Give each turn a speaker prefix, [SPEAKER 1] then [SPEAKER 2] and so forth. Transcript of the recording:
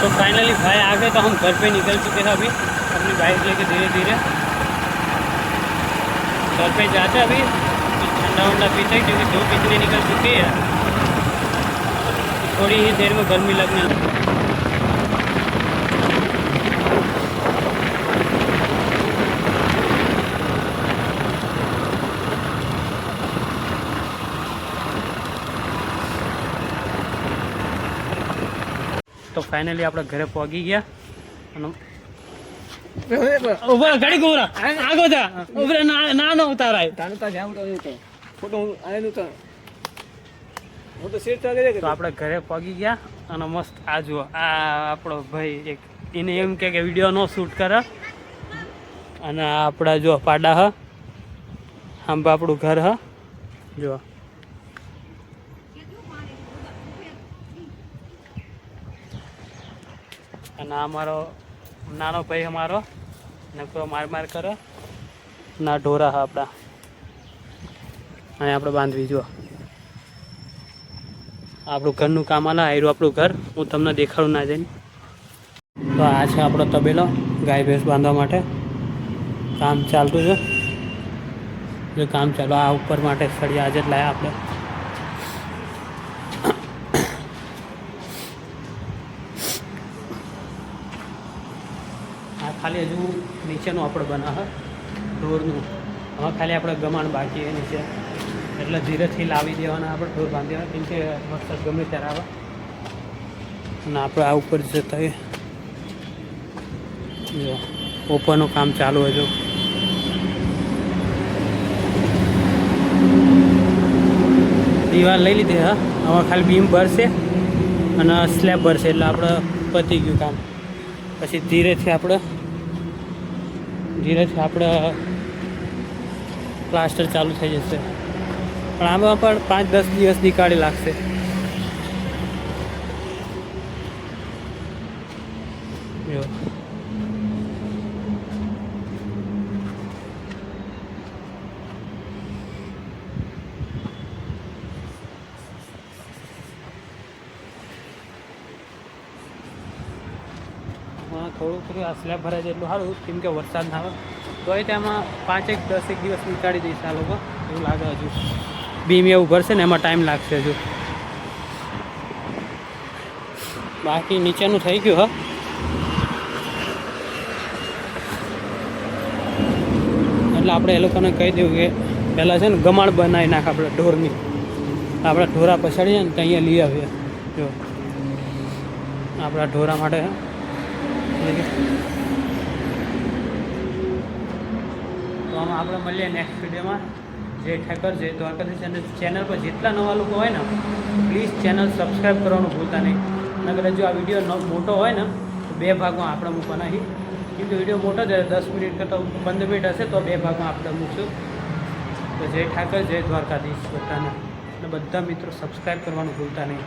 [SPEAKER 1] तो फाइनली भाई आ गए, तो हम घर पे निकल चुके थे अभी अपनी बाइक लेके धीरे धीरे घर पे जाते अभी ठंडा वंडा पीते, क्योंकि धूप इतनी निकल चुकी है थोड़ी ही देर में गर्मी लगने लगी। तो फाइनली આપણે ઘરે પહોંચી ગયા અને ઉભા ગાડી ગોરા આગો જા ઉભરે ના ઉતારાય તાનતા જામ તો ફોટો આયેલું તો હું તો શેર ચાલે કે તો આપણે ઘરે પહોંચી ગયા અને મસ્ત આ જુઓ આ આપણો ભાઈ એક એને એમ કે વિડિયો નો શૂટ કરે અને આપડા જો પાડા હ આમ આપણું ઘર હ જો અને અમારો નાનો ભાઈ અમારો નકરો માર કરે ના ઢોરા હા આપણા અહીં આપણે બાંધવી જો આપણું ઘરનું કામ આલા આવ્યું આપણું ઘર હું તમને દેખાડું ના જઈને। તો આ છે આપણો તબેલો ગાય ભેંસ બાંધવા માટે કામ ચાલતું છે જો કામ ચાલો આ ઉપર માટે સળિયા આજે જ લાયા આપણે खाली हजू नीचे આપણે બના ઢોરનું હવે ખાલી આપણે ગમાણ બાકી એ નીચે એટલે ધીરેથી લાવી દેવાના આપણે ઢોર બાંધી દેવાના કેમ કે વરસાદ ગમે ત્યારે આવે અને આપણે આ ઉપર જતા જો ઓપનનું કામ ચાલુ હજુ દીવાલ લઈ લીધી હા હવે ખાલી બીમ ભરશે અને સ્લેબ ભરશે એટલે આપણે પતી ગયું કામ પછી ધીરેથી આપણે પ્લાસ્ટર ચાલુ થઈ જશે પણ આમાં પણ 5-10 દિવસ નીકાળી લાગશે જો થોડું આ સ્લેબ ભરાય છે એટલું સારું કેમ કે વરસાદ ના આવે તો એ તેમાં 5-10 દિવસ નીકાળી દઈશ આ લોકો એવું લાગે હજુ બીમ એવું ભરશે ને એમાં ટાઈમ લાગશે હજુ બાકી નીચેનું થઈ ગયું હા એટલે આપણે એ લોકોને કહી દેવું કે પહેલાં છે ને ગમાણ બનાવી નાખ આપણે ઢોરની આપણે ઢોરા પછાડીએ ને તો અહીંયા લઈ આવીએ જો આપણા ઢોરા માટે તો આમાં આપણે મળીએ નેક્સ્ટ વિડીયોમાં જય ઠાકર જય દ્વારકાધીશ ચેનલ પર જેટલા નવા લોકો હોય ને પ્લીઝ ચેનલ સબસ્ક્રાઈબ કરવાનું ભૂલતા નહીં નકર જો આ વિડીયો મોટો હોય ને તો 2 ભાગમાં આપણે મૂકવાના છીએ કેમ કે વિડીયો મોટો જ 10 મિનિટ કરતાં 15 મિનિટ હશે તો 2 ભાગમાં આપણે મૂકશું તો જય ઠાકર જય દ્વારકાધીશ બધાને અને બધા મિત્રો સબસ્ક્રાઈબ કરવાનું ભૂલતા નહીં।